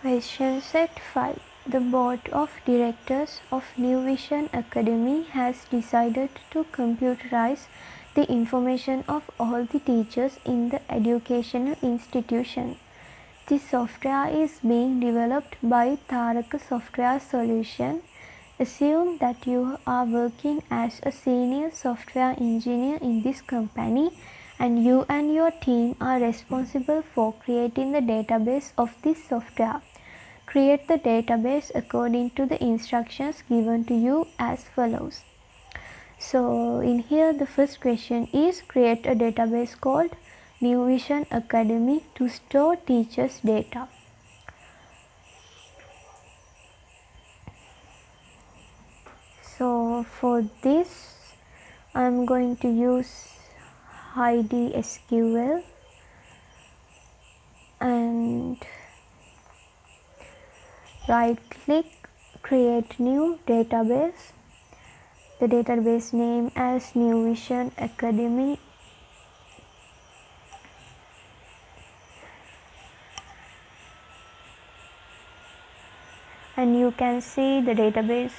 Question set 5. The Board of Directors of New Vision Academy has decided to computerize the information of all the teachers in the educational institution. This software is being developed by Tharaka Software Solution. Assume that you are working as a senior software engineer in this company and you and your team are responsible for creating the database of this software. Create the database according to the instructions given to you as follows. So in here the first question is create a database called New Vision Academy to store teachers' data. So for this I am going to use ID SQL and right click, create new database, the database name as New Vision Academy, and you can see the database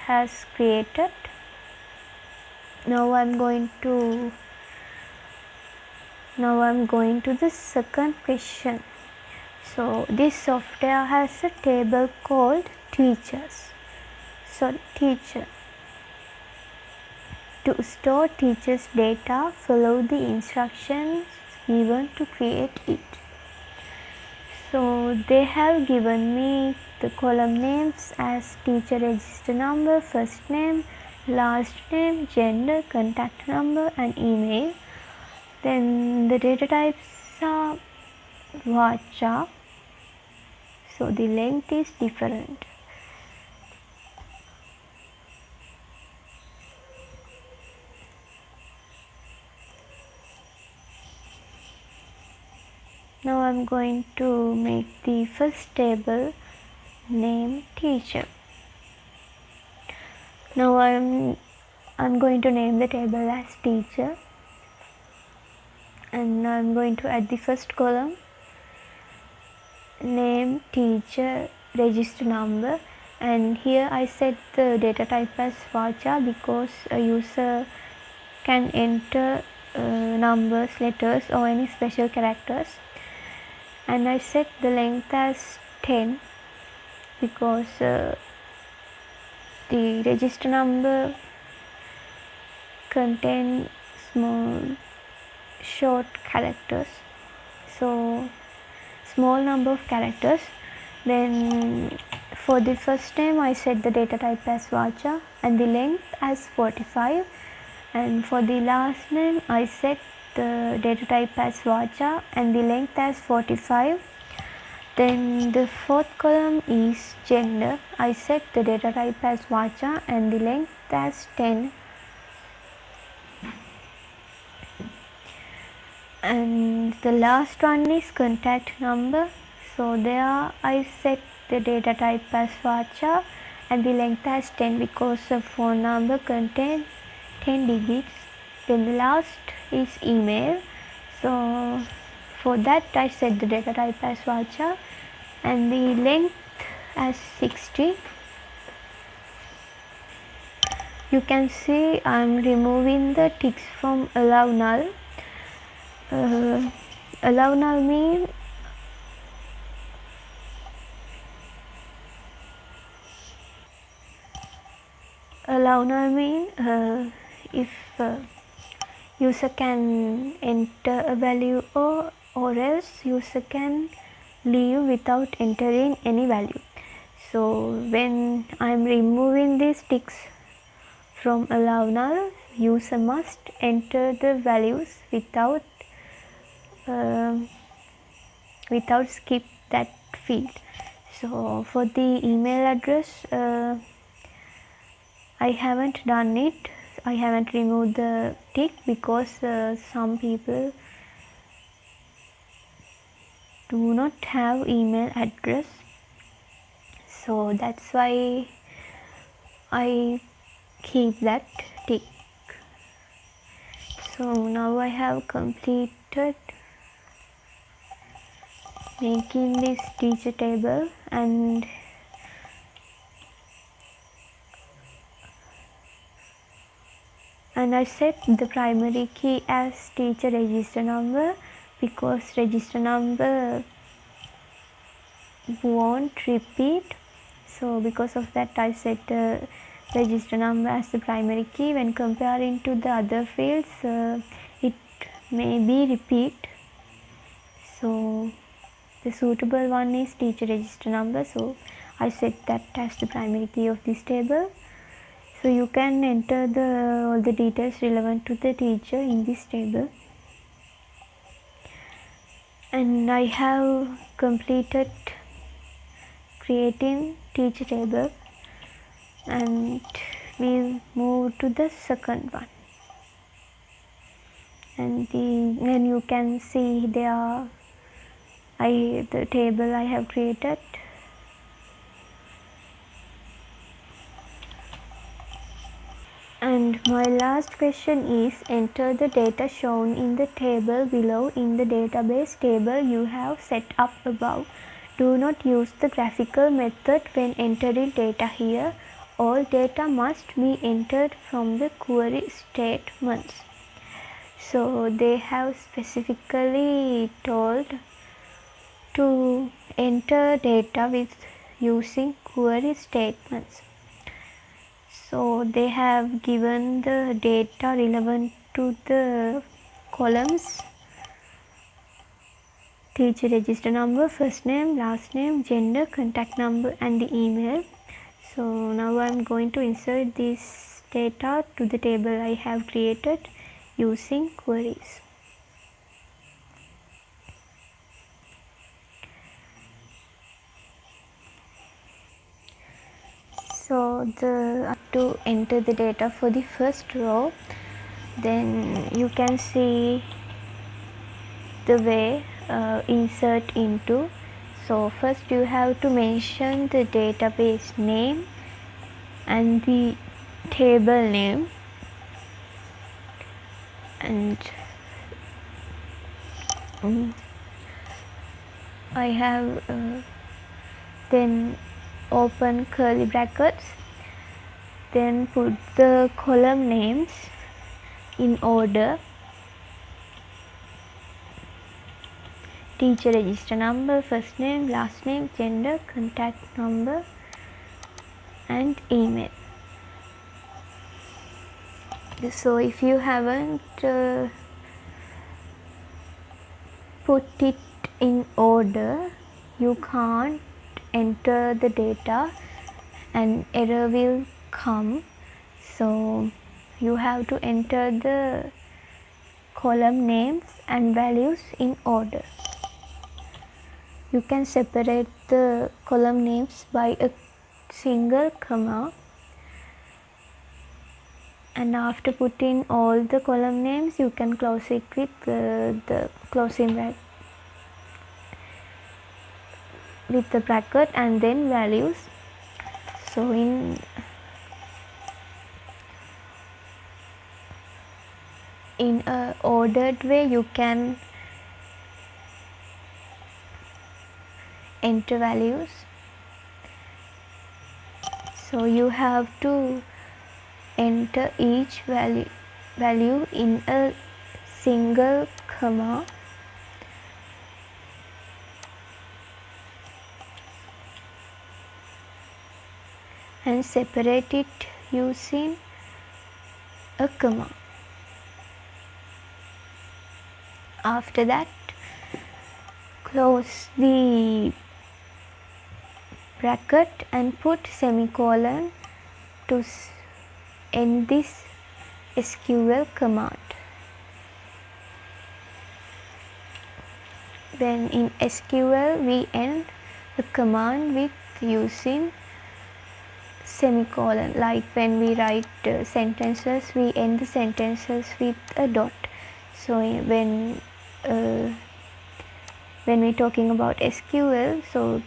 has created. Now I'm going to the second question. So this software has a table called teacher. To store teachers' data, follow the instructions given to create it. So they have given me the column names as teacher register number, first name, last name, gender, contact number and email. Then the data types are Vacha, so the length is different. Now I am going to make the first table name teacher. Now I am going to name the table as teacher, and I am going to add the first column name teacher register number, and here I set the data type as Vacha because a user can enter numbers, letters or any special characters, and I set the length as 10 because the register number contain small short characters, so small number of characters. Then for the first name I set the data type as Vacha and the length as 45, and for the last name I set the data type as Vacha and the length as 45. Then the fourth column is gender. I set the data type as Vacha and the length as 10. And the last one is contact number. So there I set the data type as Vacha and the length as 10 because the phone number contains 10 digits. Then the last is email. So for that I set the data type as Vacha and the length as 60. You can see I am removing the ticks from allow null. Allow null means if user can enter a value or else user can leave without entering any value. So when I am removing these ticks from allow null, user must enter the values without skip that field. So for the email address I haven't done it. I haven't removed the tick because some people do not have email address, so that's why I keep that tick. So now I have completed making this teacher table, and I set the primary key as teacher register number because register number won't repeat. So because of that, I set the register number as the primary key. When comparing to the other fields, it may be repeat. So the suitable one is teacher register number. So I set that as the primary key of this table. So you can enter all the details relevant to the teacher in this table. And I have completed creating teacher table, and we move to the second one. And you can see there the table I have created. And my last question is, enter the data shown in the table below in the database table you have set up above. Do not use the graphical method when entering data here. All data must be entered from the query statements. So they have specifically told to enter data with using query statements. So they have given the data relevant to the columns: teacher register number, first name, last name, gender, contact number, and the email. So now I am going to insert this data to the table I have created using queries. So to enter the data for the first row, then you can see the way insert into. So first you have to mention the database name and the table name, and I have then open curly brackets, then put the column names in order: teacher register number, first name, last name, gender, contact number, and email. So if you haven't put it in order, you can't enter the data and error will come. So you have to enter the column names and values in order. You can separate the column names by a single comma, and after putting all the column names, you can close it with the closing bracket with the bracket and then values. So in a ordered way you can enter values. So you have to enter each value in a single comma, and separate it using a comma. After that, close the bracket and put semicolon to end this SQL command. Then in SQL we end the command with using semicolon. Like when we write sentences, we end the sentences with a dot. So when we're talking about SQL, so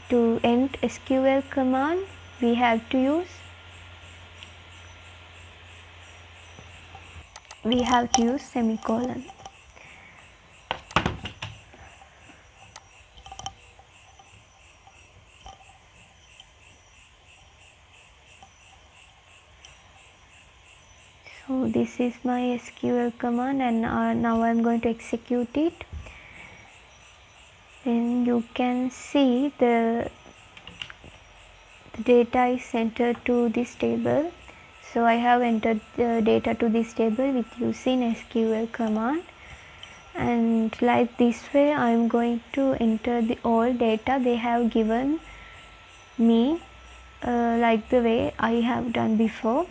to end SQL command we have to use semicolon. So this is my SQL command, and now I am going to execute it. Then you can see the data is entered to this table. So I have entered the data to this table with using SQL command, and like this way I am going to enter the all data they have given me, like the way I have done before.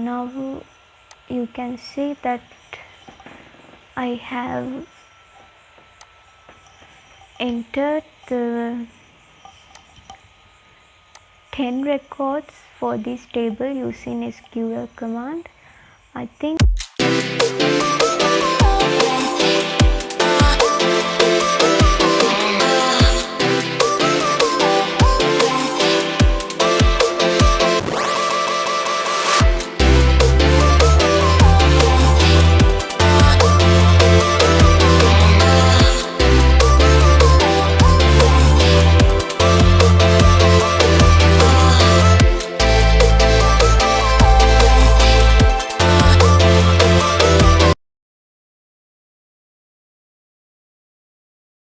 now you can see that I have entered the 10 records for this table using SQL command. I think